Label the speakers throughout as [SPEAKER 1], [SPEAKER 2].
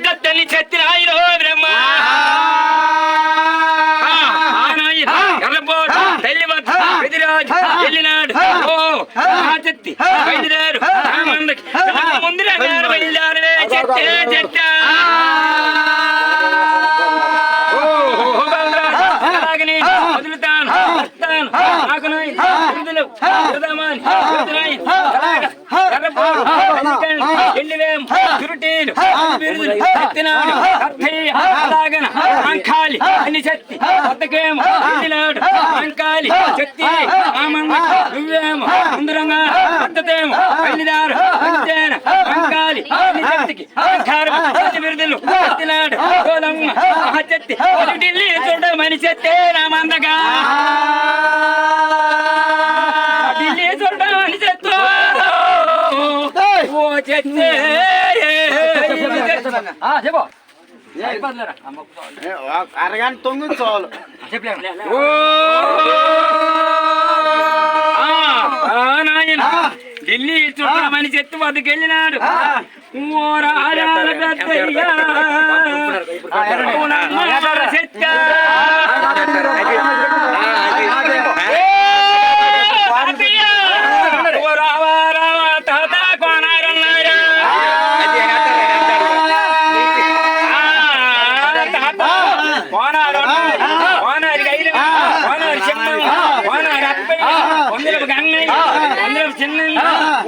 [SPEAKER 1] దత్తని చెత్తిరాయిరో బ్రహ్మ ఎర్రపోటు తెల్లివత్ పెదిరాజు వెళ్ళినాడు ఓ చెత్తి బయలుదేరు ముందుగా బయలుదేరవే చెత్తే చెత్త వదులుతాను వస్తాను నాకు చురుటీలు ఎత్తినాడు అలాగన అంకాలి అన్ని చెత్తి కొత్తకేమో వెళ్ళినాడు అంకాలి చెత్తి నువ్వేమో ముందురంగా కొత్తతేమో వెళ్ళిదారు అంకాలి అన్ని చెత్తికి అంకారు బిరుదులు ఎత్తినాడు గోదమ్మ ఆ చెత్తి ఢిల్లీ చూడమని చెత్తే రామందగా ఢిల్లీ చూడమని చెత్తో ఓ చెత్తే చెప్పు
[SPEAKER 2] అరగంట తొంగి చాలు
[SPEAKER 1] నాయన ఢిల్లీ చూడమని చెత్త వద్దకెళ్ళినాడు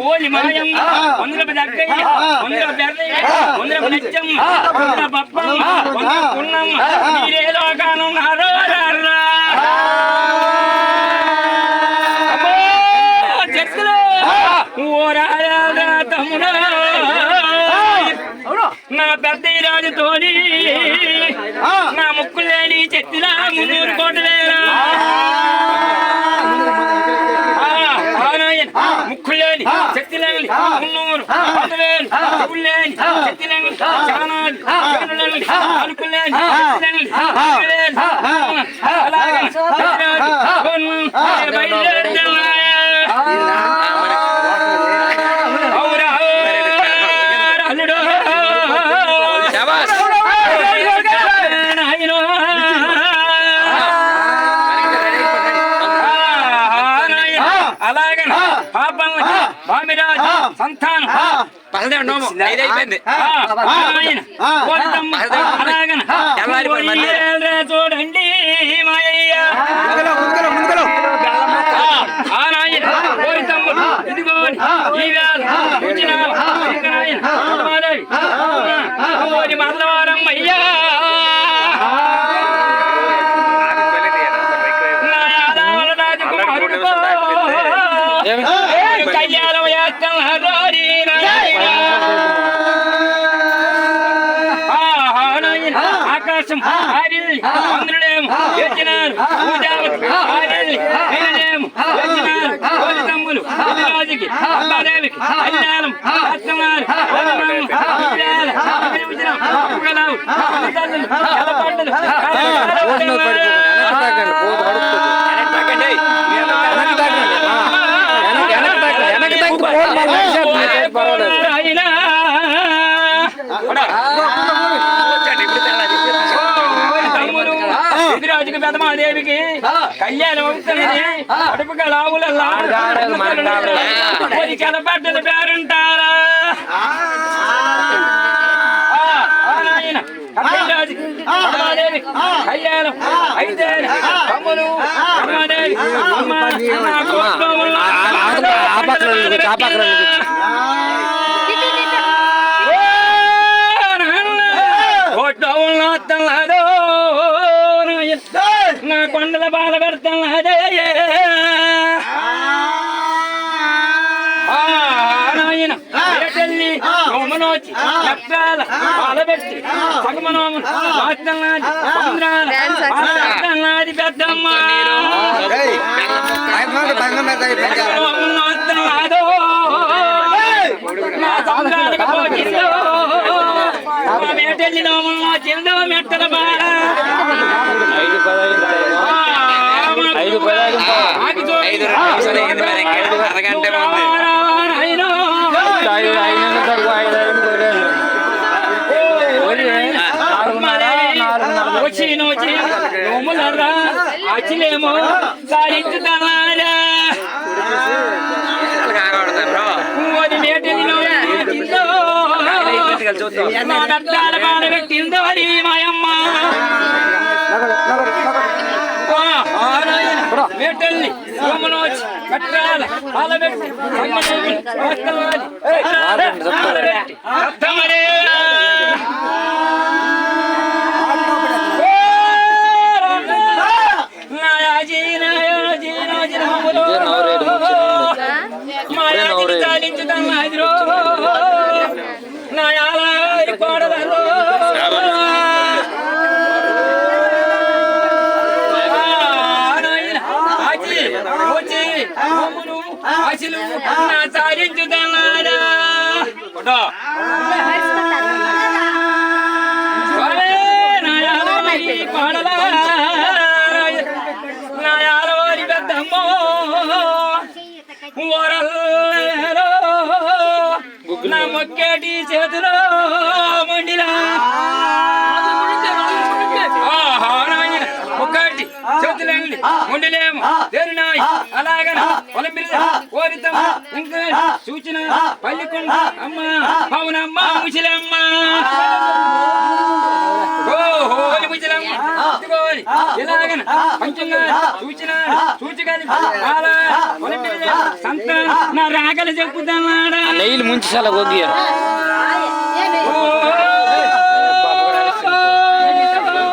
[SPEAKER 1] ఓలి మాయం వందరపు దగ్గయ్య వందరపు బెర్రయ్య వందరపు నచ్చం వందర పప్పం వందర పున్నం మీరే లోకానున్నారో చెట్లు ఓ రాజా తమ్ముడు నా పెద్ద రాజుతోని నా ముక్కులేని చెట్టులా 300 కోట్లేరా ముక్కులేని చెత్తిలేని 300 పదవేలు చెవులేని చెత్తిలేని చానాలు చెవులేని అలుకులేని చెత్తిలేని అలాగే సంతానం చూడండి మాయయ్య తమ్ముడు ఇదిగోని ఈ మంగళవారం అయ్యా రాజకుమారుడు కయ్యాలం ఆకాశం ఆరిల్లి చంద్రుడేమో వచ్చినారు తమ్ములు రాజుకి అబ్బాదేవికి కళ్యాణం అత్తమారు రాజుకి పెదమాదేవికి కళ్యాణం అవుతున్నది అడుపు గలావులల్లా కనపడ్డల పేరుంటారా కళ్యాణం అయితే తమ్ములు నా కొండల బాధ పెడతాదే నాయన తల్లి నోమనోచి నక్షాల బాలబెట్టి సగమనోమను నాది పెద్దమ్మ నా సంద్రాలకు పోచిందో మేటల్లి నోమను చిందో మెట్టల బాల అరగంట నోచి నోములరా అచ్చిలేమో సారించుతానారా ఓది మేటలిలో నా దత్తాల బాల పెట్టిందో అది మాయమ్మ మేటల్ని నోమునోచి కట్టాల బాల పెట్టి సారించుతారా నాయాలవారి పెద్దమ్మో ఓరల్లో నా మొక్కేటి చేతిలో మండిలా ఒక్కటి చేతులండి మొండిలేము దేరినాయి అలాగని పొలంబిరి కోరితం ఇంకా సూచన పల్లికొండ అమ్మ పవనమ్మ ముసలమ్మ ఓహోని ముసలమ్మ ఇలాగన పంచంగా సూచన సూచికని అలా పొలంబిరి సంతాన నా రాగలు చెప్పుతాడా
[SPEAKER 3] నెయ్యిలు ముంచి చాలా కొద్దిగా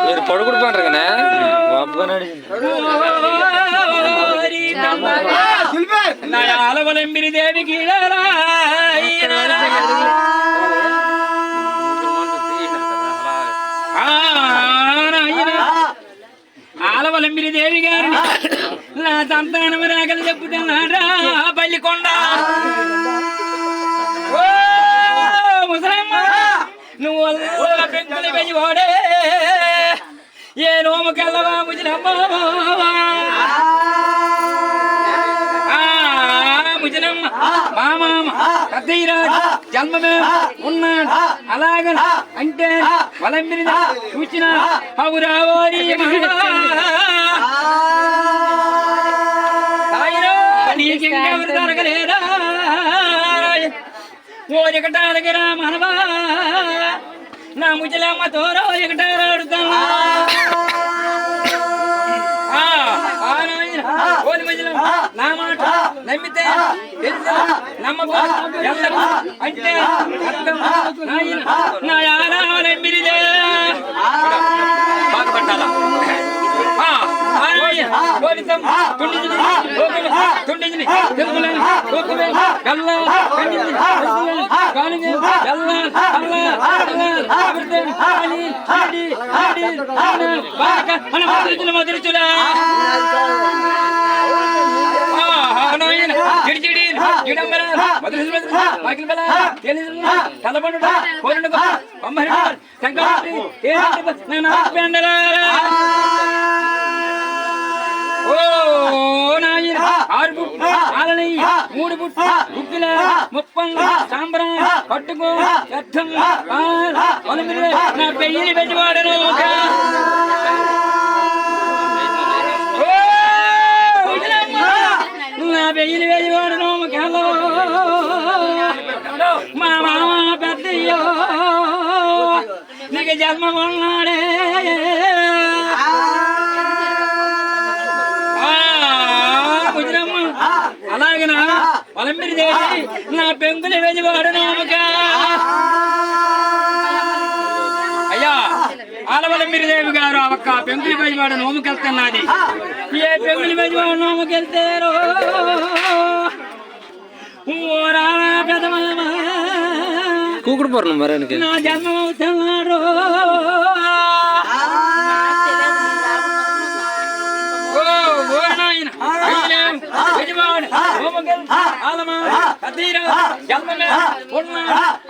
[SPEAKER 3] మీరు పడుకుడు పంటారు కదా
[SPEAKER 1] ఆలవలంబిరి దేవికి ఆలవలంబిరి దేవి గారిని నా సంతానం రాగలు చెప్పుతున్నాడా పల్లికొండ ముసలమ్మ నువ్వు పెంకులు పెంచి వాడే ఏ నోముకెళ్ళవా ముజలమ్మ ముజలమ్మ మా మామ కథీరాజు జన్మమే ఉన్నాడు అలాగ అంటే వలంబిరి చూచిన పౌరావారి నీకెవరు దొరకలేదా ఓ ఎకటాలకి రా మనవా నా ముజలమ్మ తోరో ఎకటాడుతా నా మాట నమ్మితే తెలుసు నమ్మకం ఎల్లకు అంటే అర్థం నా ఆరావలంబిరిదే బాగుపట్టాలా తుండింది తెలుగులని కల్లా మధురుచులా చిడిచిడి చిడంబర కలబండు కోరండు అమ్మహరి సంక్రాంతి ఓ నాయన ఆరు బుట్టు ఆలనయ్యి మూడు బుట్టు బుక్కుల ముప్పంగు సాంబ్రా పట్టుకో అర్థం నా పెయ్యి పెద్దవాడను నా పెయ్యిలు పెద్దవాడను మా మామ పెద్దయ్యో నీకు జన్మ ఉన్నాడే అలాగనా వలంబిరి దేవి నా పెంకులు వెజివాడు నోముక అయ్యా ఆలవలంబిరి దేవి గారు ఒక్క పెంకులు వెజివాడు నోముకెళ్తున్నది ఏ పెంకులు వెజివాడు నోముకెళ్తారో పెదమామ
[SPEAKER 3] కూకుడు పూర్ణం మరి
[SPEAKER 1] నా జన్మ అవుతున్నాడు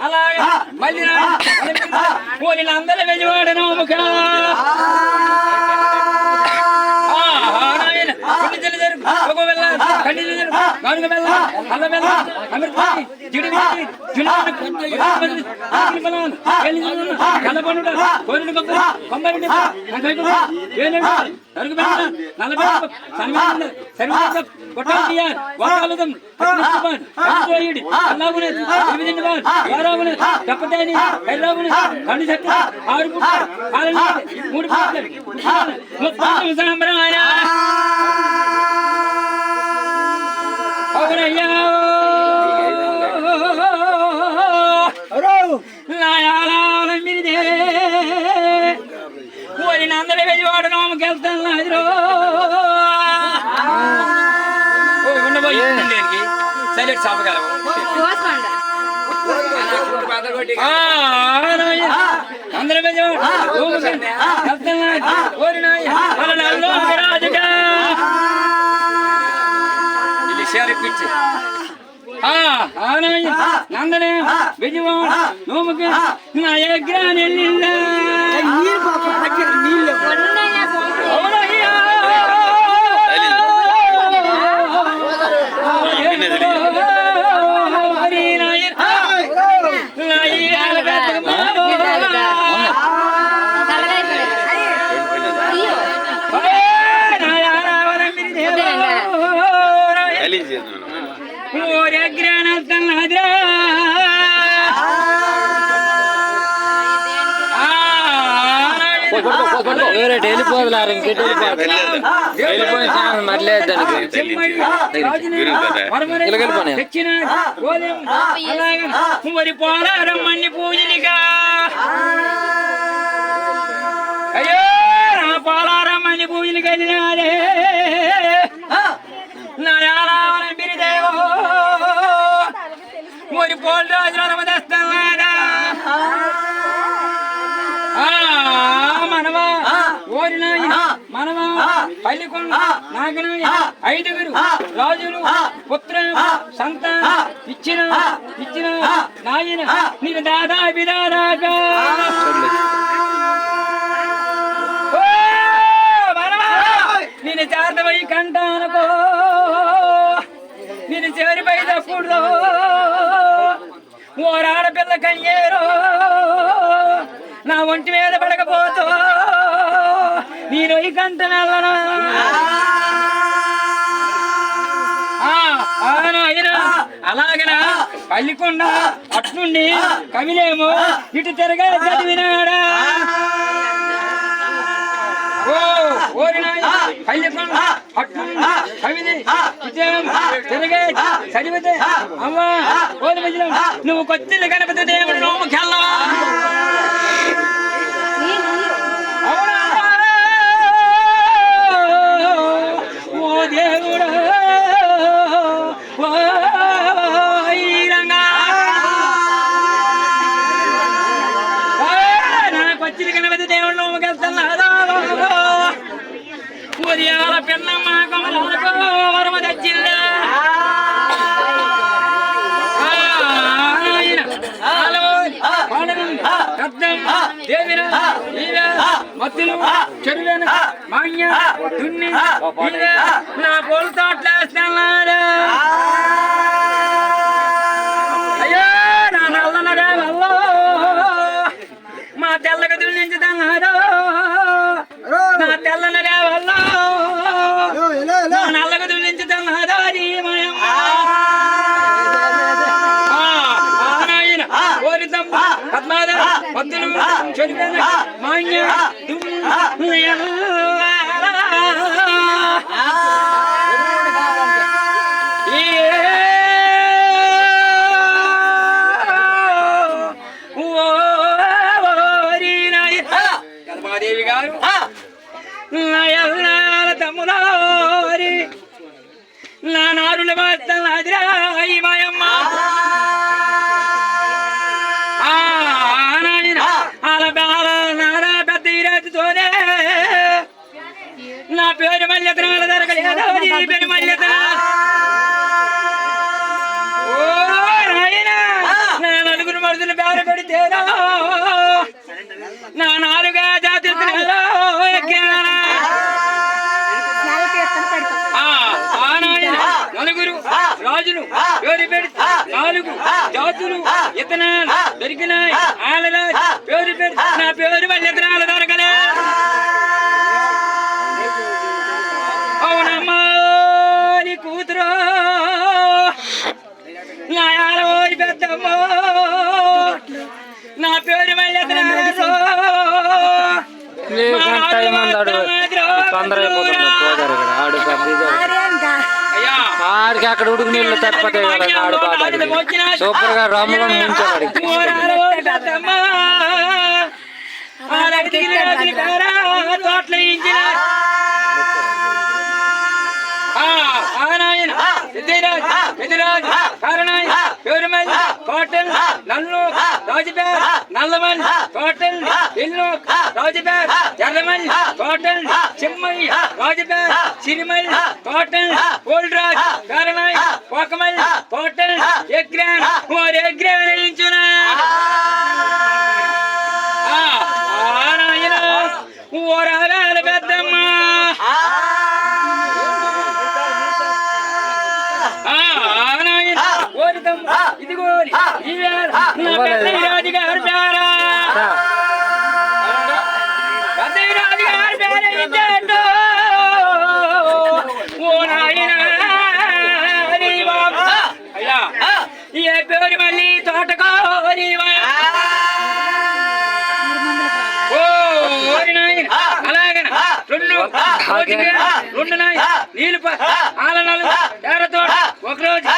[SPEAKER 1] అలాగే మళ్ళీ అందరూ వెజివాడు నోముక అందరూ వెళ్ళివాడు నోమకి వెళ్తాను సైలెంట్ చాపగలవు అందరూ పిచ్చి నందనే విజయవాడ నోముకి నా యజ్ఞాన్ని
[SPEAKER 3] వెళ్ళిపోదులా ఇంకెటు వెళ్ళిపోయి మరలేదు దానికి
[SPEAKER 1] మరి పోలారమ్మని పూజలిగా అయ్యో నా పోలారమ్మని పూజలికి వెళ్ళినాడే నారావణ బిరిదేవో మరి పోల్ రాజు రమదస్తాడా మనవా ఓరినా మనవా పల్లికొండ నాగనాయ ఐదుగురు రాజులు పుత్ర సంతాన ఇచ్చిన నాయన నేను దాదా బిదారాగా నేను చేతవై కంటానుకో నేను చివరిపై తప్పుడు ఓరాడపిల్ల కయ్యేరో నా ఒంటి మీద పడకపోతూ నేను ఈ కంట వెళ్ళను అలాగనా పల్లికొండ అట్నుండి కవిలేమో ఇటు తిరగా చదివినాడా పల్లికొండ అట్నుండి కవిది తిరగా చదివితే అమ్మా ఓరి మధ్య నువ్వు కొత్తిల్లు గణపతి దేవుడు నోముకెళ్ళవా చెరువేన మాన్య దున్ని నా పోలు తోటలేస్తున్నాడు అయ్యో నా నల్లనగా వల్లో మా తెల్లగా దున్నించుతున్నాడు నా తెల్లనగా వల్లో నా నల్లగా దున్నించుతున్నాడు అది పద్మాధర పద్దులు చెరువేన మాన్య గర్భాదేవి గారు తమ్ములారి నా నారుల మాయమ్మ నా పేరు మల్యతనాల దొరకలేదు పేరు మల్యతన ఓ నాయన నా నలుగురు మరుదులు పేరు పెడితేరా నా నాలుగా జాతి నలుగురు రాజులు విత్తనాలు దొరికినాయి ఆలరా పేరు పెట్టి నా పేరు మళ్ళీ విత్తనాలు దొరకలే అవునమ్మా నీ కూతురు నా ఆలవోరి పెద్దమ్మో నా పేరు మళ్ళీ
[SPEAKER 3] తొందర అయిపోతుంది పోదారు ఇక్కడ ఆడు ఆడికి అక్కడ ఉడుకు నీళ్ళు తప్పిపోతాయి కదా ఆడు బాధ సూపర్ గా రాములను ముంచాడు
[SPEAKER 1] తోటలో ఇంచిన కోటల్ నల్లు రాజుపేర్ నల్లమల్ కోటల్ ఇల్లు రాజుపేర్ ఎర్రమల్ కోటల్ చిమ్మయ్య రాజుపేర్ సిరిమల్ కోటల్ ఓల్డ్రాజ్ కారణాయ్ పోకమల్ కోటల్ ఎగ్రాన్ ఓర్ ఎగ్రాన్ వేయించునా నాయన ఓరాల పెద్దమ్మ ఇదిగో రాజుగారు పేరా రాజుగారు పేరు ఓ నాయన అయ్యా ఏ పేరు మళ్ళీ తోటకోరి అలాగన రెండు నాయి నీళ్ళు ఆలనాలు తేరతో ఒకరోజు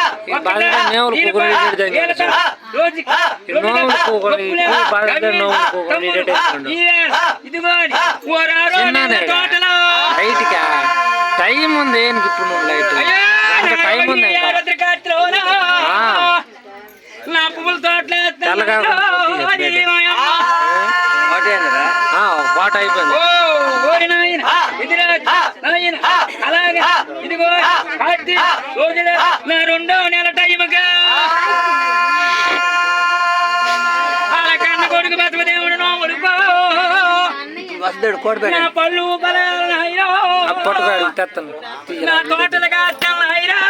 [SPEAKER 3] టైం ఉంది ఇప్పుడు లైట్ టైం ఉంది
[SPEAKER 1] నా పువ్వుల తోటలే
[SPEAKER 3] పాట అయిపోయింది
[SPEAKER 1] అలాగే ఇదిగో రోజులే నా 2వ నెల టైముగా అలా కన్న కొడుకు బతుకుదేవుడు నోముడుకో నా పళ్ళు బలాయిరా నా తోటలుగా తెల్లయిరా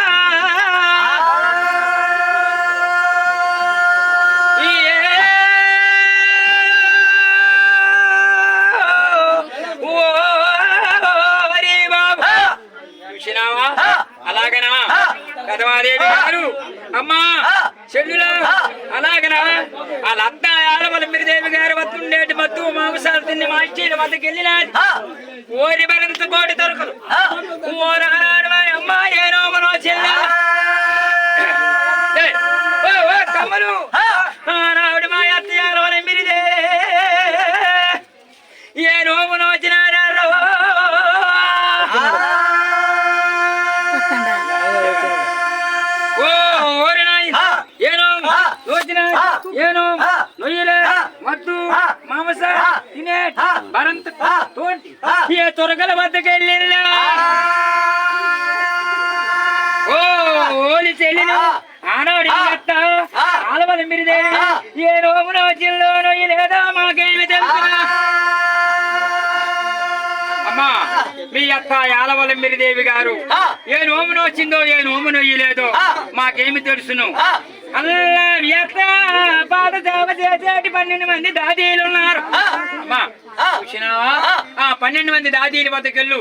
[SPEAKER 1] అలాగనా కదమాదేవి గారు అమ్మా చెల్లులా అలాగనా వాళ్ళ అత్త ఆడవలమిరిదేవి గారు వస్తుండేటి మత్తు మాంసాలు తిని మా ఇచ్చిన వద్దకు వెళ్ళినాది ఓరి బలంత కోడి దొరకదు ఓరాడు అమ్మా ఏనో మనో చెల్లా కమ్మలు ఆనాడు మా అత్త ఆడవలమిరిదే ఏనో మనో వచ్చినారో ఏను నొయ్యలే మద్దు మాంస తినే భరంత తోటి ఏ తొరగల వద్దకెళ్ళిల్లా ఓలి చెల్లిను ఆనోడి అత్త ఆలవల మిరిదేవి ఏ రోము రోజుల్లో నొయ్యలేదా మాకేమి తెలుసునా అమ్మా మీ అత్త ఆలవల మిరిదేవి గారు ఏ నోము నోచిందో ఏ నోము నొయ్యలేదో మాకేమి తెలుసును అల్లా మీ అత్త పాత జావ చేసేటి 12 మంది దాదీలు ఉన్నారు అమ్మా చూసినావా ఆ 12 మంది దాదీల వద్దకెళ్ళు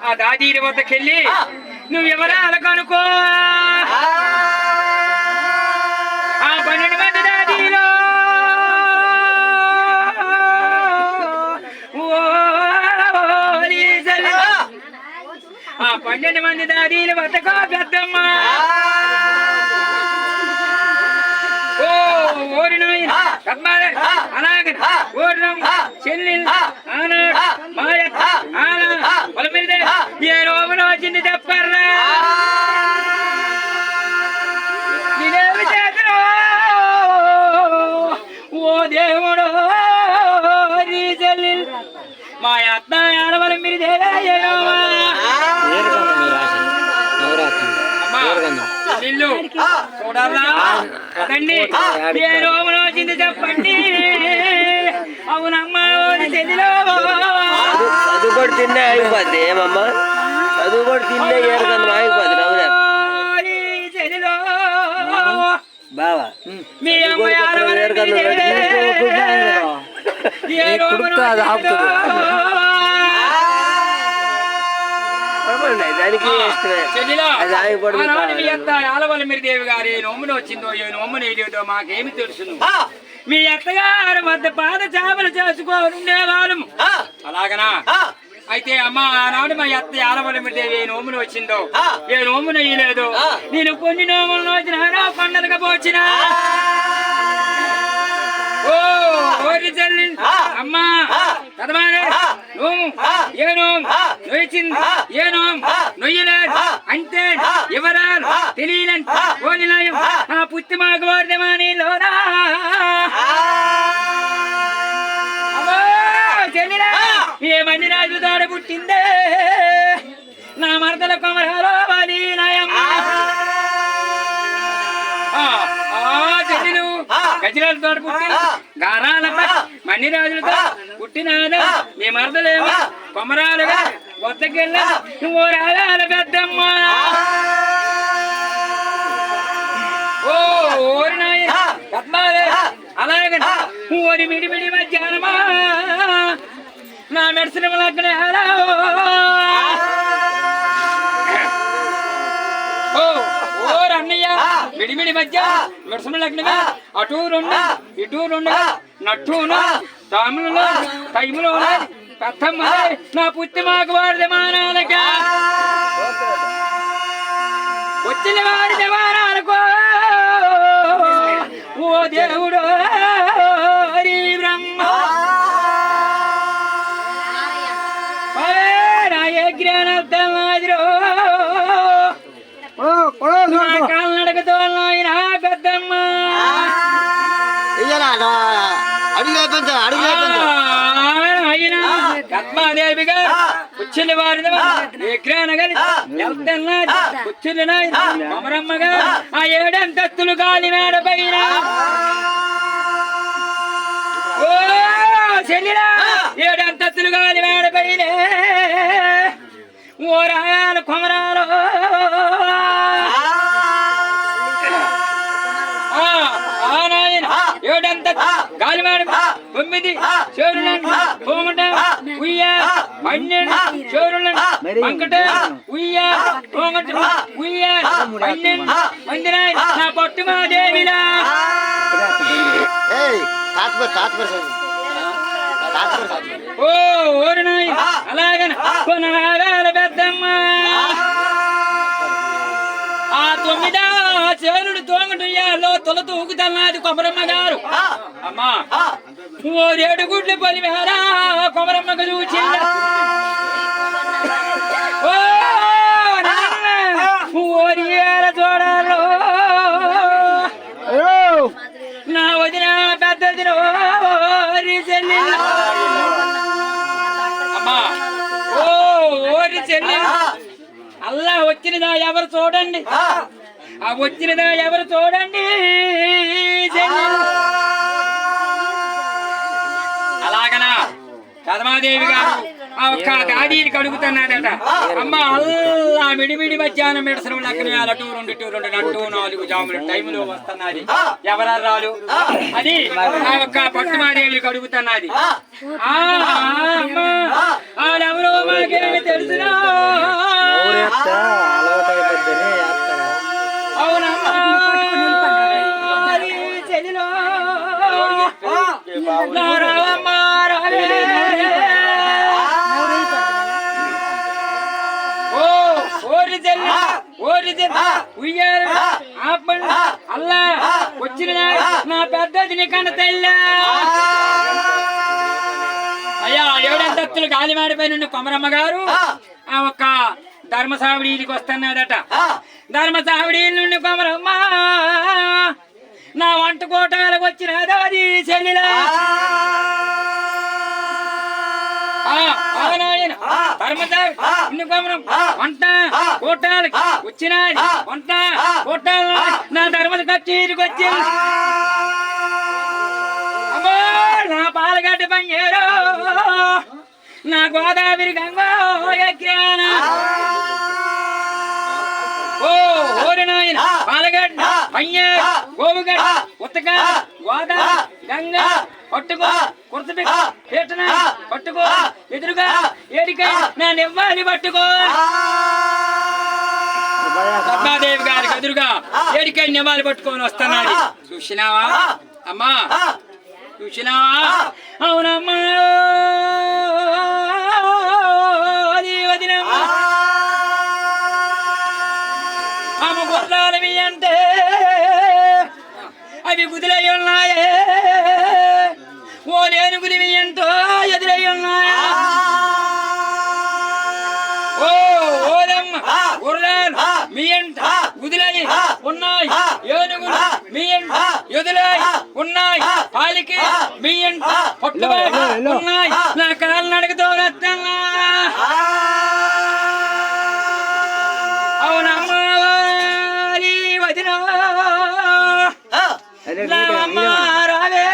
[SPEAKER 1] ఆ దాదీల వద్దకెళ్ళి నువ్వెవరా కనుకో ఆ 12 మంది దాదీలు ఆ 12 మంది దాదీలు వద్దకో పెద్దమ్మ అలాగే ఓర్ణం చెల్లిల్ ఆనాడు మాయ ఆనా వాళ్ళ మీద ఏ రోగులు వచ్చింది చెప్పర్రా నేనేమి చేతును ఓ దేవుడు నీ చెల్లిల్ మా అత్త ఆడవాళ్ళ మీద చూడాలా తండ్రి ఏ రోగులు వచ్చింది చెప్పండి అవునమ్మా చెల్లిలో
[SPEAKER 4] చదువు కూడా తిన్నే ఆగిపోద్ది ఏమమ్మా చదువు కూడా తిన్నే ఏరుకన్నా ఆగిపోద్ది అవునా
[SPEAKER 1] చెల్లిలో
[SPEAKER 4] బావా
[SPEAKER 1] మీ అమ్మాయి
[SPEAKER 3] కుడితే అది ఆపుతుంది.
[SPEAKER 4] దానికి ఇష్టమే. అది ఆగిపడుతుంది.
[SPEAKER 1] ఆలవల్ల మీరు దేవి గారు ఏ నోమును వచ్చిందో ఏ నోమును వేయలేదో మాకేమి తెలుసును. మీ అత్తగారు వద్ద పాద చాపలు చేసుకోవాళ్ళము. అలాగనా? అయితే అమ్మ ఆనాడు మా అత్త ఆలవల్ల మీరు దేవి ఏ నోమును వచ్చిందో ఏ నోమును వేయలేదు. నేను కొన్ని నోములను వచ్చినా పండగ పోచినా అమ్మా కదమానే నోము ఏ నోము నొయ్యింది ఏ నోము నొయ్యలేదు అంటే ఎవరాలు తెలియని ఓనిలయం ఆ పుత్తి మాకు వారిదేమానిలోనా చెల్లిరా ఏ మంది రాజులు తోడ పుట్టిందే నా మరదల కొమరాలో నయమ్మ చెల్లెలు గజరాలతో పుట్టి గారాలపై మణిరాజులతో పుట్టినాదా మీ మరదలేమో కొమరాలుగా వద్దకెళ్ళా నువ్వు రాగాల పెద్దమ్మ ఓ ఓరి నాయన పద్మాలే అలాగే ఓరి మిడిమిడి మధ్యాహ్నమా నా మెడిసిన్ అక్కడే అన్నయ్య మిడిమిడి మధ్య మెడసములగ్నగా అటూ రెండు ఇటూ రెండు నట్టును తాములలో టైములో పెద్దమ్మ నా పుత్తి మాకు వారి దమానాలకా వచ్చిన వారి దమానాలకో ఓ దేవుడు హరి బ్రహ్మ జ్ఞానో కాళ్ళనడకతో ఆయన పెద్దమ్మ అయినా పద్మాదేవిగా కూర్చుని వారి విగ్రహనగలి కూర్చుని కొమరమ్మగా ఆ ఏడంతస్తులు గాలి మేడ పైన ఓ చెల్లిరా ఏడంతస్తులు గాలి మేడ పైన ఓ రాయాలు కొమరాలు ఏడంత గాలిమాడ 9 చోరులను కోమట ఉయ్య 12 చోరులను వంకట ఉయ్య కోమట ఉయ్య 12 మందిరాయి నా పట్టుమా దేవిలా ఓ ఓరినాయి అలాగన కొనాల పెద్దమ్మ ఆ 9 చేరుడు తోంగటుయ్యాలో తొల తూగుతన్నది కొమరమ్మ గారు. అమ్మా ఓ 7 గుడ్లు పొలిమేరా కొమరమ్మకు చూచింద ఓరియాల చూడాలో నా వదిన పెద్దదిన ఓరి చెల్లి అమ్మా ఓ ఓరి చెల్లి అల్లా వచ్చినదా ఎవరు చూడండి ఆ వచ్చినదా ఎవరు చూడండి అలాగనా పద్మాదేవి గారు ఆ ఒక్క దాదీని కడుగుతున్నాడట. అమ్మ అల్లా మిడిమిడి మధ్యాహ్నం మెడసరం లెక్కన 2 నట్టు 4 జాములు టైములో వస్తున్నది ఎవరాలు అని ఆ ఒక్క పద్మాదేవిని కడుగుతున్నది. ఆడెవరో మాకేమి తెలుసునా అవునమ్మా చెల్లిలో రావమ్మా రావే ఓరి చెల్లి ఓరి చెల్లి ఉయ్యారు ఆపండి అల్లా వచ్చిన నా పెద్దదిని కనతల్లా అయ్యా 7 అంతస్తులు గాలిమాడిపై నుండి కొమరమ్మ గారు ఆ ఒక్క ధర్మసావిడికి వస్తున్నాడట. ధర్మసావిడి నుండి కొమరమ్మ నా వంట కోటాలకు వచ్చినదా అది చెల్లిలా ధర్మసావిడి కొమరం వంట కోటాలకి వచ్చినది వంట కోటాలు నా ధర్మద కచేరికి వచ్చింది. అమ్మో నా పాలగడ్డ పనిచేయరు నా గోదావరి గంగో యజ్ఞాన ఓ ఓరి నాయన పాలగడ్డ పయ్య గోవుగడ్డ ఉత్తక గోదా గంగ పట్టుకో కుర్తబి పీటన పట్టుకో ఎదురుగా ఏడికై నా నివ్వాలి పట్టుకో పద్మాదేవి గారికి ఎదురుగా ఏడికై నివ్వాలి పట్టుకొని వస్తున్నాడు చూసినావా అమ్మా చూసినావా అవునమ్మా వదినమ్మా అమ్మ గొర్రాలవి అంటే అవి కుదిరై ఉన్నాయే ఓ లేనుగులివి ఎంతో ఎదురై ఉన్నాయా ఓ ఓదమ్మ గొర్రెలు మీ ఎంట కుదిరై ఉన్నాయి ఏనుగులు మీ ఎంట ఎదురై ఉన్నాయి పాలికి మీ ఎంట పట్టుబడి ఉన్నాయి నా కాళ్ళు నడకతో రత్తన్నా అవునమ్మ వదిన రావే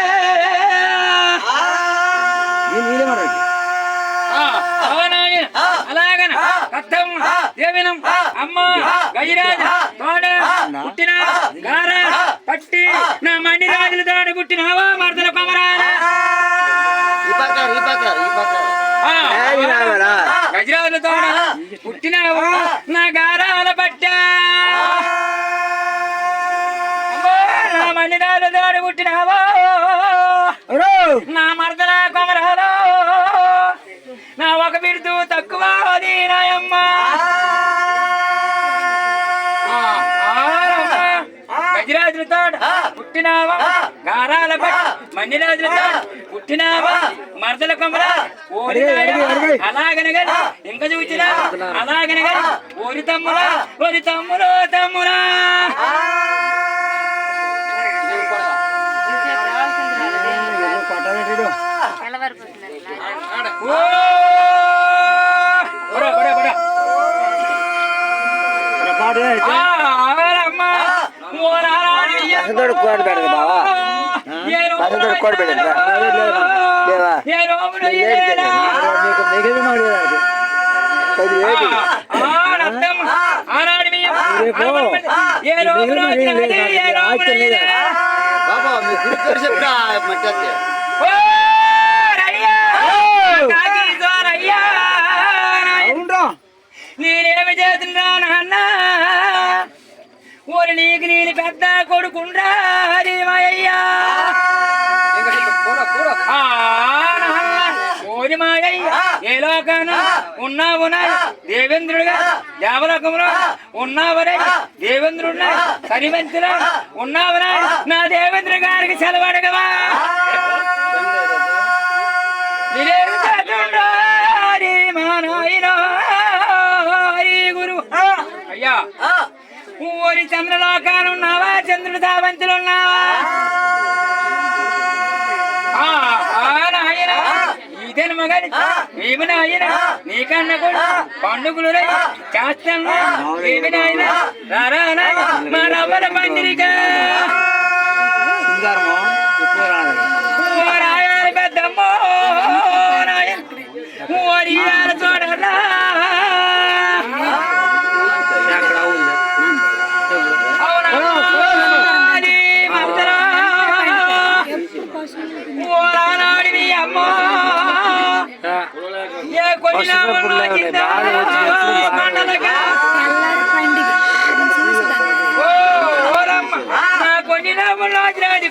[SPEAKER 1] అలాగన కథం దేవినం అమ్మ గజరాజ తోడ పుట్టిన గార పట్టి నా మండి రాజుల తోడ పుట్టినావా మరదల కొమరాలా గజరాజుల తోడ పుట్టినావా నా గారాల పట్ట నా మండి రాజుల తోడ పుట్టినావా నా మరదల కొమరాలో నా ఒక బిడ్డు తక్కువ నాయమ్మ గజరాజుల తోట పుట్టినావా గారాల పట్టి మన్నిరాజుల తోట పుట్టినావా మరదల కొమర ఓరి అలాగనగా ఇంకా చూచినా అలాగనగా ఓరి తమ్ములా ఓరి తమ్ములో తమ్ములా నేనేమి చేస్తున్నా నాన్న ఓరి నీకు నేను పెద్ద కొడుకుండ్రా మాయ్యా ఓరి మాయ్య ఏ లోకాన ఉన్నావునా దేవేంద్రుడుగా దేవలోకంలో ఉన్నావరై దేవేంద్రుడున్నా సరివంతులా ఉన్నావరా నా దేవేంద్ర గారికి సెలవడగవా నేనేమి చేస్తుండ్రా మా నాయన గురు అయ్యా ఓరి చంద్రలోకాలు ఉన్నావా చంద్రుడు సావంతులు ఉన్నావా నాయన ఇదేను మగని ఏమి నాయన నీకన్నా కూడా పండుగలు చేస్తాను ఏమి నాయన రారా మా రవ్వల పందిరిగా రాయాలి పెద్దమ్మో నాయన ఓరి చూడరా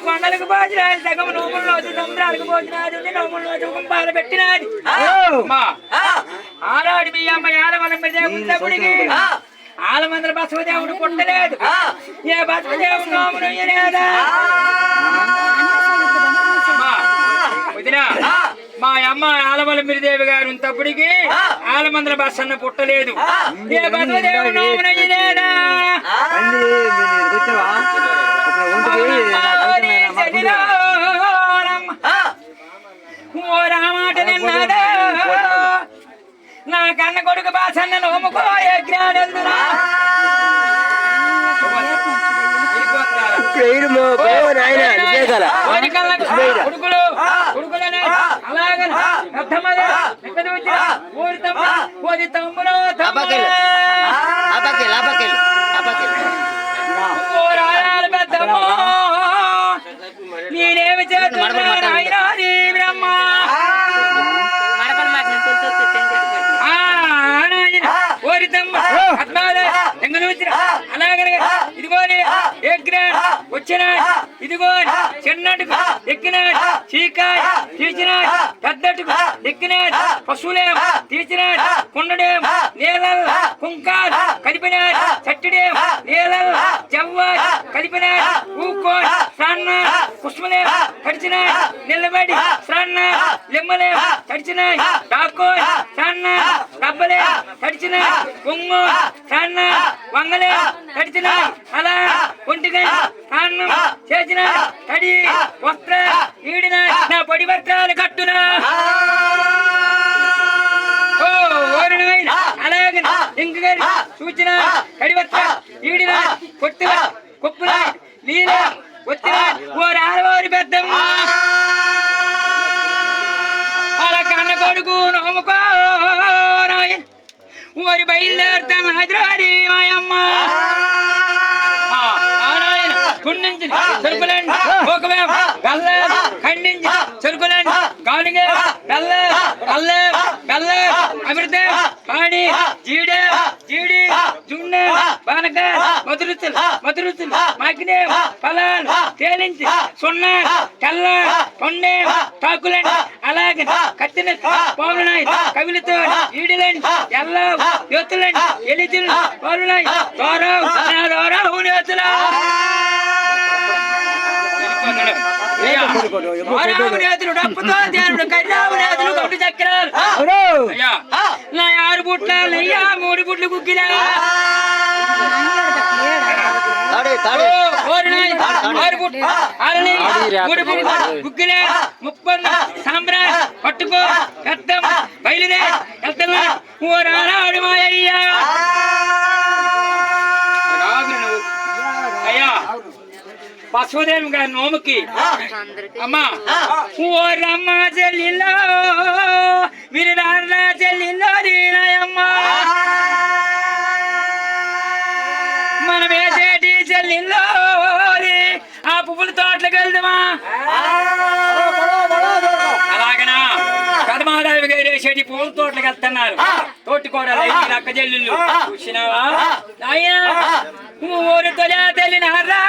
[SPEAKER 1] కొండలకు బాజిరాజు సగం నోములు సముద్రాలకు పోసినాడు నోములు కుంపాలు పెట్టినాడు ఆనాడు మీ అమ్మ ఆలమలం ఉన్నప్పటికీ ఆలమందర బసవదేవుడు పుట్టలేదు ఏ బసవదేవుడు నోములు ఇయ్యలేదా మా అమ్మ ఆలమల మిరిదేవి గారు ఉన్నప్పటికీ ఆలమందర బసన్న పుట్టలేదు ఏ బసవదేవుడు నోములు ఇయ్యలేదా ఓ రామాట నిన్నాడా నా కన్న కొడుకు బాసన్న నోముకో యజ్ఞానందునా కొడుకులు కొడుకులనే అలాగే ఓరి తమ్ములో పెద్ద తీర్చినాడు ఇదిగో చిన్నట్టుకు ఎక్కినాడు చీకాయ తీర్చినాడు పెద్దట్టుకు ఎక్కినాడు పశువులేం తీర్చినాడు కుండడేం నీళ్ళ కుంకాలు కలిపినాడు చట్టిడేం నీళ్ళ జవ్వాడు కలిపినాడు ఊకోడు స్నాన్నాడు పుష్పలేం కడిచినాడు నిలబడి స్నాన్నాడు లిమ్మలేం కడిచినాడు డాకోడు స్నాన్నాడు డబ్బలేం కడిచినాడు పొంగు స్నాన్నాడు వంగలేం కడిచినాడు అలా ఒంటిగా స్నానం చేసినాడు కడి వస్త్ర ఈడిన నా పొడి వస్త్రాలు కట్టునా అలాగే ఇంక సూచన కడివత్ర ఈడిన కొట్టువ కొప్పుల నీల వచ్చిన ఓరి ఆడవారి పెద్దమ్మ అలా కన్న కొడుకు నోముకో ఓరి బయలుదేరుతాను హైదరాబాద్ మాయమ్మ కుండించి చెరుకులండి ఒకవేళ గల్ల ఖండించి చెరుకులండి గాలిగే గల్ల గల్ల గల్ల అమృత పాడి జీడే జీడి జున్నే బానక మధురుతులు మధురుతులు మాకినే ఫలాలు తేలించి సున్నా కల్ల కొండే తాకులండి అలాగే కత్తిన పౌరునాయి కవిలతో ఈడిలండి ఎల్ల యోతులండి ఎలితులు పౌరునాయి దోరావు నా దోరావు యోతులా నా 6 బుట్ల అయ్యా 3 బుట్లు గుగ్గిలా 6 బుట్లు 3 బుట్లు గుగ్గిలే 30 సాంబ్రా పట్టుకో కట్టం బయలుదే వెళ్తున్నా ఓ రాడు మాయ్యా అయ్యా పశుదేవి గారి నోముకి అమ్మా ఓ రమ్మ చెల్లిలో మీరు రాళ్ళ చెల్లిలో దీనయమ్మ మనం వేసేటి చెల్లిలో ఆ పువ్వుల తోటలకు వెళ్దామా అలాగనా కదమాదేవి గారు వేసేటి పువ్వుల తోటలకు వెళ్తున్నారు తోటి కూడా అక్క చెల్లెళ్ళు చూసినావా ఊరు తొలి తెలినారా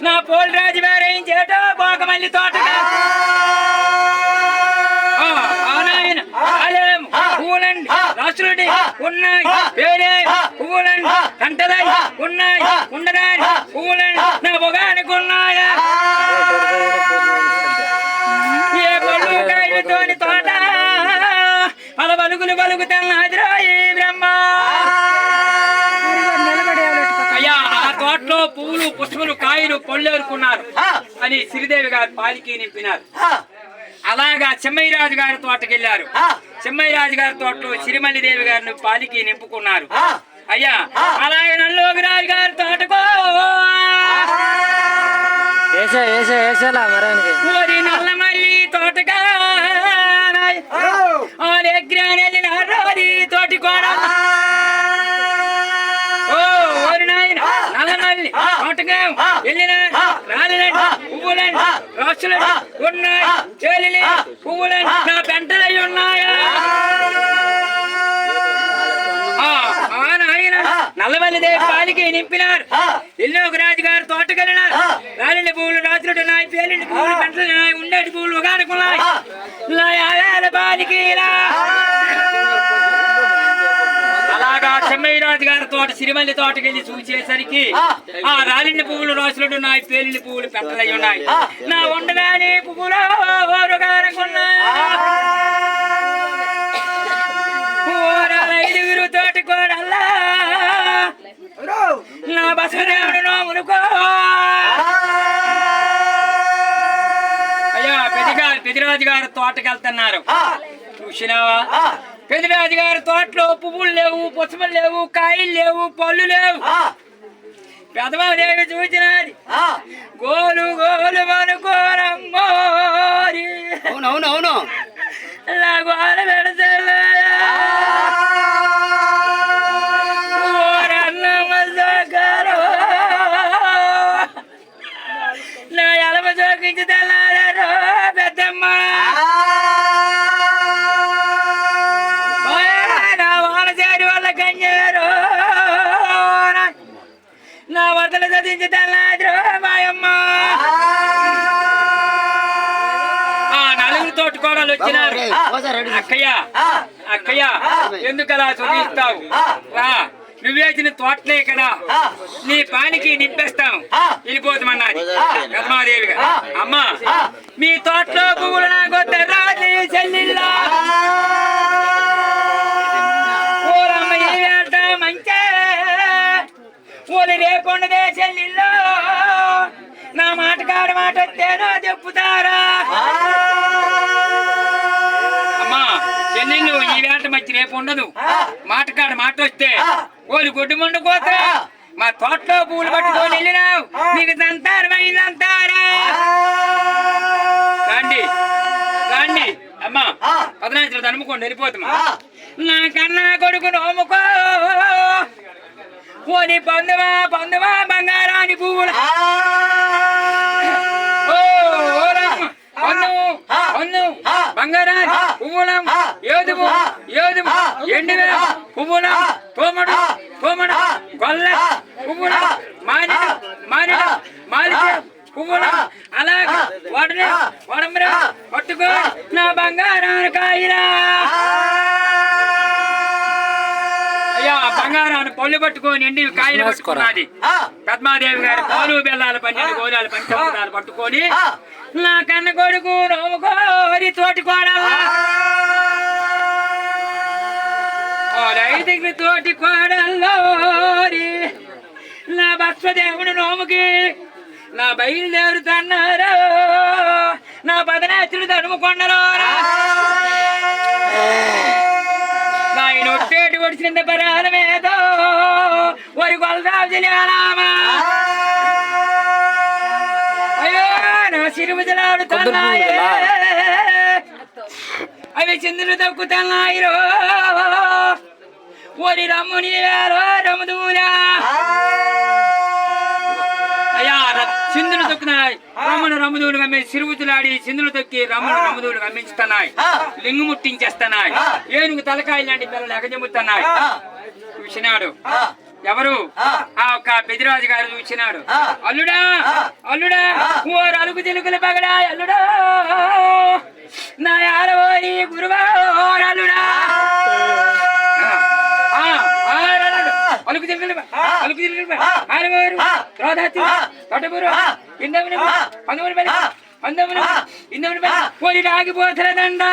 [SPEAKER 1] నా పోల్ రాజు వేరేం చేటో పోకమల్లి తోటగా పూలండి రాసులుడి ఉన్నాయి పేరే పువ్వులండి కంటలై ఉన్నాయి ఉండరాని పువ్వులండి నా పొగానికి ఉన్నాయా ఏ పళ్ళు కాయలతోని తోట అల బలుగులు బలుగుతున్నాదిరా ఈ బ్రహ్మ అయ్యా ఆ తోటలో పువ్వులు పుష్పలు కాయలు పళ్ళేరుకున్నారు అని శ్రీదేవి గారు పాలికి నింపినారు అలాగా చెమ్మయ్యరాజు గారి తోటకెళ్లారు చెమ్మయ్యరాజు గారి తోటలో సిరిమల్లిదేవి గారిని పాలికి నింపుకున్నారు అయ్యా అలాగే నల్లోగిరాజు గారి తోటకో ఓరి నల్లమల్లి తోటగా తోటి కూడా తోటగా వెళ్ళిన రాలినండి పువ్వులండి రాసులండి ఉన్నాయి చేలి పువ్వులండి నా పెంటలై ఉన్నాయా ఆయన నల్లవల్లిదేవి పాలికి నింపినారు ఎల్లోకి రాజు గారు తోటకెళ్ళినారు రాలిన పువ్వులు రాత్రుడు ఉన్నాయి పేలిండి పువ్వులు పెంటలు ఉన్నాయి ఉండేటి పువ్వులు ఉగానుకున్నాయి పాలికి అలాగా చెమ్మయ్యరాజు గారి తోట సిరిమల్లి తోటకెళ్ళి చూసేసరికి ఆ రాలిన పువ్వులు రాసులు ఉన్నాయి పేలిన పువ్వులు పెంటలై ఉన్నాయి నా ఉండగాని పువ్వులు ఐదుగురు తోటి కోడల్లా నా బసదేవుడు నోములుకో అయ్యా పెదిరాజు గారు తోటకెళ్తున్నారు చూసినావా పెదిరాజు గారి తోటలో పువ్వులు లేవు పుష్పలు లేవు కాయలు లేవు పళ్ళు లేవు పెదవాదేవి చూసినది గోలు గోలు అనుకోరమ్మోరి
[SPEAKER 2] అవునవునవును
[SPEAKER 1] నా గోల పెడతా నా ఎలమ జోకించి తెల్లారు పెద్దమ్మ నా వానచారి వల్ల కంజారు నా వరదలు చదించి తెల్లారు అమ్మా ఆ నలుగురు తోటి కోడలు వచ్చినారు. అక్కయ్య అక్కయ్య ఎందుకలా చూపిస్తావు రా, నువ్వేసిన తోటలే కదా, నీ పానికి నింపేస్తాం వెళ్ళిపోతామన్నది పద్మాదేవి గారు. అమ్మా మీ తోటలో పువ్వులు నాకు రాజు చెల్లిల్లా ఊరమ్మ ఈ వేట మంచే ఊరి రేపుండదే చెల్లిల్లో, నా మాటకాడు మాట వస్తేనో చెప్పుతారా. అమ్మా చెల్లెళ్ళు ఈ వేట మంచి రేపు ఉండదు, మాటకాడు మాట వస్తే ఓలి గుడ్డు ముండు కోతా మా తోటలో పూలు పట్టుకొని వెళ్ళినావు, నీకు తంతారు తంతారా. రండి రండి అమ్మా పదనాచులు అనుకోండి వెళ్ళిపోతామా. నా కన్నా కొడుకు నోముకో ఓని పొందువా పొందువా బంగారాని పువ్వులు బంగారాని పువ్వులం ఏదుము ఏదుము ఎండివే పువ్వులం తోమడు తోమడు గొల్ల పువ్వులం మానిడు మానిడు మాలిక పువ్వులం అలాగే వాడనే వాడమరా పట్టుకో నా బంగారాని కాయరా. అయ్యా బంగారాన్ని పళ్ళు పట్టుకొని ఎండి కాయలు పట్టుకున్నది పద్మాదేవి గారి పాలు బెల్లాల 12 గోళాలు పంచభూతాలు పట్టుకొని నా కన్న కొడుకు నోముకోరి తోటి కోడల్లా ఐదుగురి తోటి కోడల్లోరి నా భస్వదేవుని నోముకి నా బయలుదేరుతున్నారు, నా పదనాచులు తడుముకొండలో నాయన ఒట్టేటి ఒడిచిన పరాలమేదో వరి కొలరాజులామా అయ్యో నా సిరుముజలాడుతున్నాయే అవి చిందులు తొక్కుతున్నాయిరో వరి రమ్ముని రమదూలా అయ్యా చిందులు తొక్కున్నాయి రమ్మను రమదూలు గమ్మి సిరుగుతులాడి చిందులు తొక్కి రమ్మను రమదూలు గమ్మించుతున్నాయి, లింగు ముట్టించేస్తున్నాయి, ఏనుగు తలకాయలు లాంటి పిల్లలు ఎగజెమ్ముతున్నాయి. చూసినాడు ఎవరు ఆ ఒక్క పెదిరాజు గారు చూసినాడు. అల్లుడా అల్లుడా ఓ అలుగు తెలుగులు పగడా అల్లుడా నా యారవోరి గురువా అల్లుడా అలుగు తెలుగులు అలుగు తెలుగులు ఆరవారు రాధాతి తొటబురు ఇందముని పందముని పల్లి పందముని ఇందముని పల్లి పోలి రాగిపోతలదండ.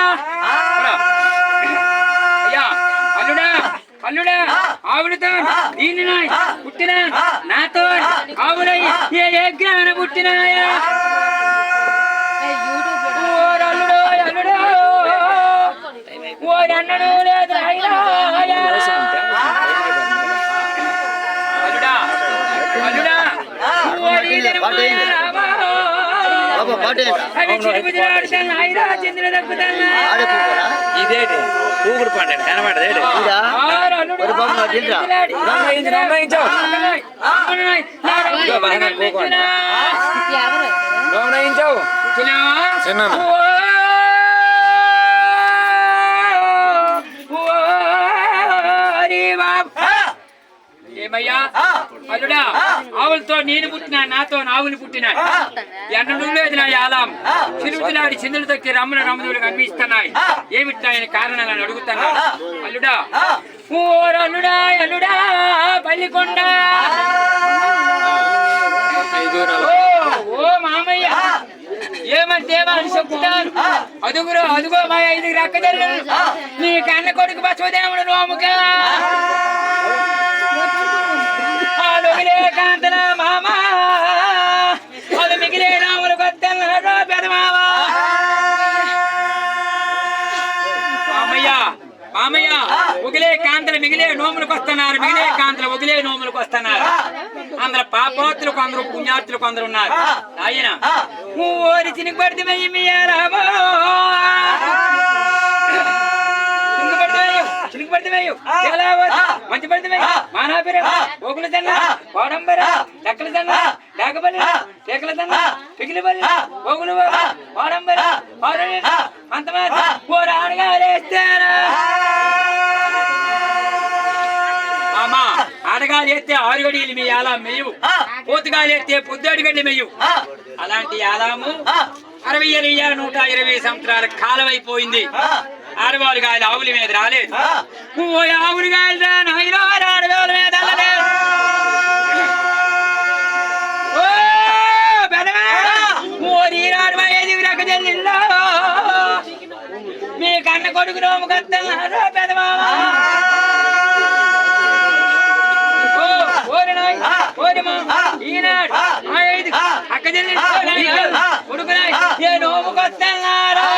[SPEAKER 1] అయ్యా అల్లుడా అల్లుడా ఆవులతో దీన్ని పుట్టిన నాతో ఆవులై ఏ జ్ఞాన పుట్టినాయా ఓరల్లుడో అల్లుడో ఓరన్నడు లేదు అల్లుడా అల్లుడా అవి చిరుపుజలాడుతున్నాయిరా చంద్ర దక్కుతున్నా
[SPEAKER 3] ఇదేటి ఊగుడు పండు కనబడదేటి
[SPEAKER 1] ఏమయ్యా అల్లుడా ఆవులతో నేను పుట్టినా నాతో ఆవులు పుట్టినా ఎన్నడూ లేదు నా యాలం చిరుతులాడి చిందులు తొక్కి రమ్మను రమ్మదులు కనిపిస్తున్నాయి, ఏమిటాయని కారణాలను అడుగుతున్నాను. అల్లుడా అల్లుడా అల్లుడా పల్లికొండ ఓ మామయ్య ఏమంటేమా అని చెప్తాను. అదుగురు అదుగో మా 5 అక్కజల్లు నీ కన్న కొడుకు బసవదేవుడు నోముగా కాంతల మామా అది మిగిలే రాములు కొత్తన్నాడు పెదమావా మామయ్య మామయ్య ఒగిలే కాంతలు మిగిలే నోములకు వస్తున్నారు, మిగిలే కాంతలు ఒగిలే నోములకు వస్తున్నారు. అందరు పాపోతులు కొందరు పుణ్యార్తులు కొందరు ఉన్నారు. ఆయన ఓరి చినికి పడితే రామో చినికి పడితే మంచి పడితే మానాపిర ఓకుల తన్న కోడంబర లెక్కల తన్న లేకపల్లి రేకల తన్న పిగిలిపల్లి ఓకులు కోడంబర అంత ఓ రాడుగా వేస్తారా అమ్మా ఆడగా చేస్తే 6 గడియలు మీ అలా మెయ్యవు పోతుగాలెత్తే పొద్దుడి గడ్డి మెయ్యు అలాంటి ఆదాము 60 సంవత్సరాల కాలం అయిపోయింది. ఆడవాళ్ళు గాయలు ఆవుల మీద రాలేదు. ఆవులు గాయలు ఆడవాళ్ళ మీద మీ కన్న కొడుకు నోము కత్తన్నారో పెదమామా ఈనాడు అక్క చెల్లి కొడుకునాయి ఏ నోము కత్తన్నారా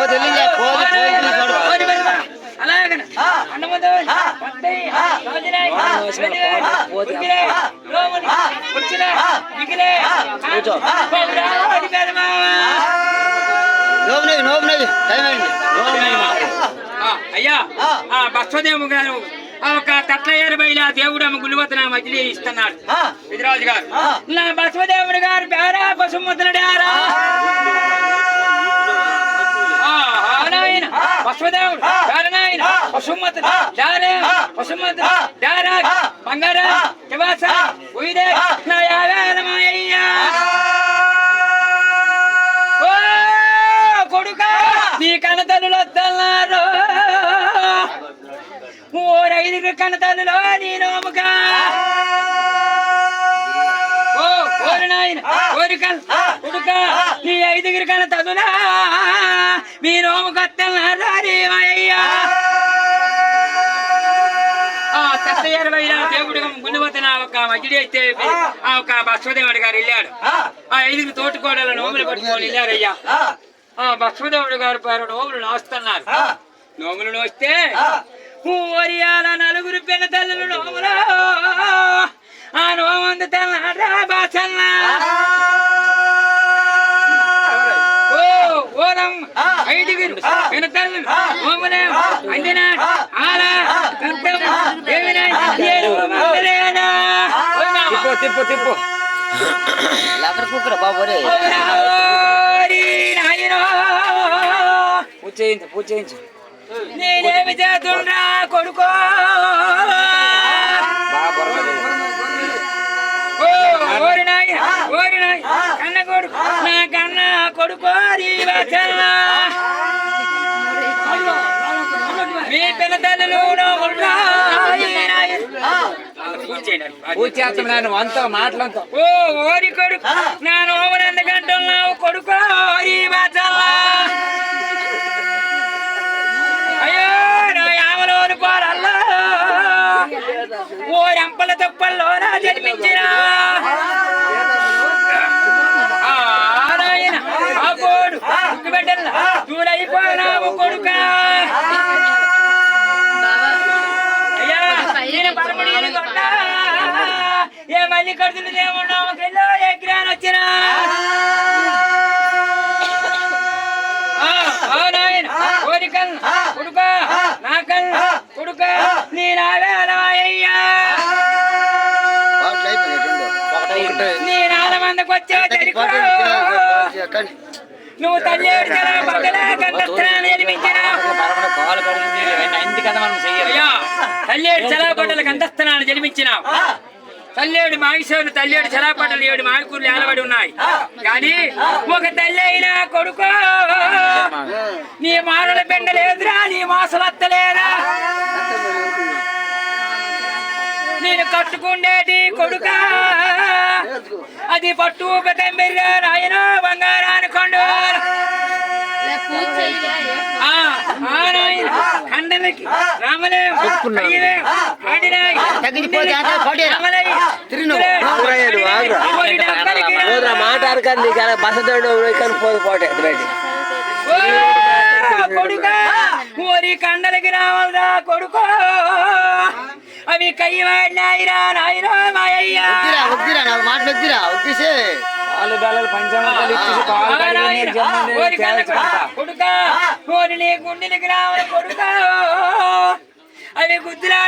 [SPEAKER 1] చూడండి అలాగని అయ్యా బస్వదేవు గారు ఒక తట్లయ్యారు బయట దేవుడమ్మ గుళ్ళవతన మధ్యలో ఇస్తున్నాడు విధరాజు గారు. నా బస్వదేవుడు గారు పేరా పశుముద్రడారా బస్వదేవుడు పేరనాయన పశుమత పశుమత డారా బంగార నివాస ఉయిదే నా యావేనమయ్యా కొడుకా నీ కన్నతల్లులు వద్దన్నారు. ఊరైదుగురు కన్నతల్లులో నీ నోముగా కొడుక నీ 5 కన్న తదునా మీ నోము కత్తన్నారయ్యా దేవుడు గుండెవతన ఒక మజిడి అయితే ఒక బస్వదేవుడు గారు వెళ్ళాడు. 5 తోటికోడల నోములు పట్టుకొని వెళ్ళారయ్యా. బస్వదేవుడు గారు పేరు నోములు నోస్తున్నారు. నోములు నోస్తే ఊరియాల 4 పిల్ల తల్లులు నోములు ఆ నోమందు తెల్లారా బాసన్నా ఐదుగురు వినతల్లు నోములే అందినా ఆలా తిప్పు పూజ చేయించు నేనేమి చేతున్నా కొడుకో కన్న కొడుకు నా కన్న కొడుకో మీ పిల్ల తల్లులు అంతా మాటలంతా ఓరి కొడుకు నా నోములు ఎందుకంటున్నావు కొడుకో అయ్యో నా యామలోని పాలల్లా ఓరెంపల తప్పల్లో నా జన్మించిన బిడ్డల దూరైపోయినావు కొడుక అయ్యా నేను పరమడి ఏ మళ్ళీ కడుతులు ఏమున్నావు ఎగ్రాన్ వచ్చిన కోరికల్ కొడుక నాకల్ కొడుక నీ నావేనయ్యా నీ నాల మందకు వచ్చే నువ్వు తల్లేడు చలబడ్డల తల్లేడు చలబడ్డల కందస్థనాన్ని జన్మించినావు. తల్లేడు మాగిసేవులు తల్లేడు చలబడ్డలు 7 మాగికూర్లు ఏలబడి ఉన్నాయి. కానీ ఒక తల్లి అయినా కొడుకో నీ మానల బెండలేదురా నీ మోసలత్తలేరా నేను కట్టుకుండేటి కొడుక అది పట్టు నాయన బంగారాన్ని కొండు కండలకి రామలేం అయ్యలేం ఆడినాయి
[SPEAKER 4] మాట్లాడకండి నీకు బసదోడు పోదు పోటే బయట
[SPEAKER 1] కొడుక ఓరి కండలకి రావాలరా కొడుకో అవి కయ్యి వాడినాయిరా నాయనా మాయ్యా
[SPEAKER 2] మాటలు వద్దిరా ఒక్కేసే
[SPEAKER 3] పాలు బెల్లలు పంచామృతాలు ఇచ్చేసి పాలు కడిగి నీరు జమ్మండి
[SPEAKER 1] కొడుక ఓరి నీ గుండెలకి రావాలి కొడుక అవి గుద్దులాడి